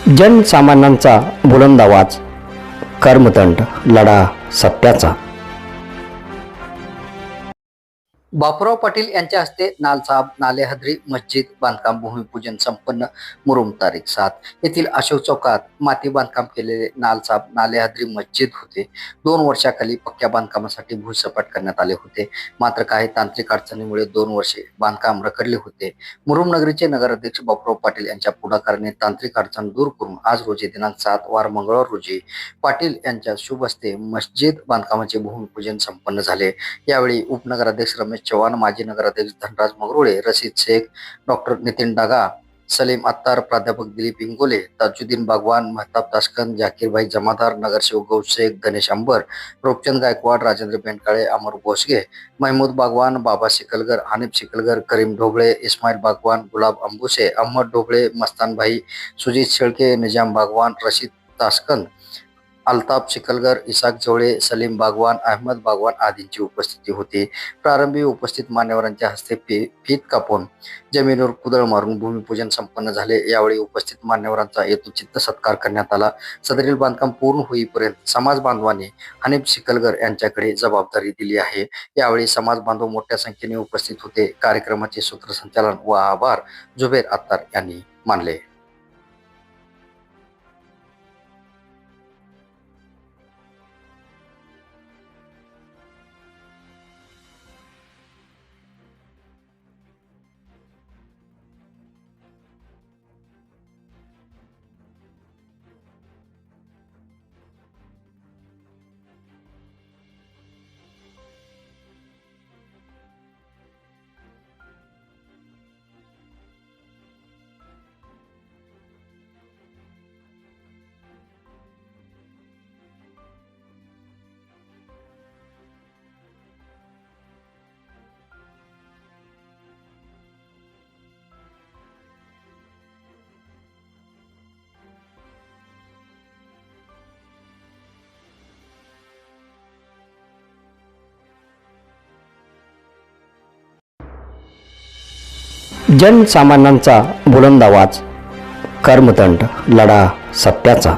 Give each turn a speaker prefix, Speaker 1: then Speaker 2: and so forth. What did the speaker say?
Speaker 1: जनसामान्यांचा बुलंद आवाज, कर्मदंड, लढा सत्याचा.
Speaker 2: बापूराव पाटील यांच्या हस्ते नालसाब नालेहद्री मस्जिद बांधकाम भूमिपूजन संपन्न. मुरुम तारीख 7 येथील अशोक चौकात माती बांधकाम केलेले नालसाब नालेहद्री मस्जिद होते. 2 वर्षाखाली पक्क्या बांधकामासाठी भूसपाट करण्यात आले होते. मात्र काही तांत्रिक अडचणीमुळे 2 वर्षे बांधकाम रखडले होते. मुरुम नगरीचे नगराध्यक्ष बापूराव पाटील यांच्या पुढाकाराने तांत्रिक अडचण दूर करून आज रोजी दिनांक 7 वार मंगळवार रोजी पाटील यांच्या शुभ हस्ते मस्जिद बांधकामाचे भूमिपूजन संपन्न झाले. यावेळी उपनगराध्यक्ष रमेश चव्हाण, माजी नगराध्यक्ष धनराज मंगरुळे, रशीद शेख, डॉक्टर नितीन डागा, सलीम अत्तार, प्राध्यापक दिलीप इंगोले, ताजुद्दीन बागवान, महताब तास्कन, जाकीरभाई जमादार, नगरसेवक गौस शेख, गणेश अंबर, रूपचंद गायकवाड, राजेंद्र बेंडकाळे, अमर भोसगे, महमूद बागवान, बाबा शिकलगर, हानिफ शिकलगर, करीम ढोबळे, इस्माईल बागवान, गुलाब अंबुसे, अहमद ढोबळे, मस्तान भाई, सुजित शेळके, निजाम बागवान, रशीद तास्कन, अल्ताफ शिकलगर, इसाक जवळे, सलीम बागवान, अहमद बागवान आदींची उपस्थिती होती. प्रारंभी उपस्थित मान्यवरांच्या हस्ते फीत कापून जमिनीवर कुदळ मारून भूमिपूजन संपन्न झाले. यावेळी उपस्थित मान्यवरांचा यथोचित सत्कार करण्यात आला. सदरील बांधकाम पूर्ण होईपर्यंत समाज बांधवांनी हनीफ शिकलगर यांच्याकडे जबाबदारी दिली आहे. यावेळी समाज बांधव मोठ्या संख्येने उपस्थित होते. कार्यक्रमाचे सूत्रसंचालन व आभार जुबेर अत्तार यांनी मानले.
Speaker 1: जनसामान्यांचा बुलंद आवाज, कर्मदंड, लढा सत्याचा.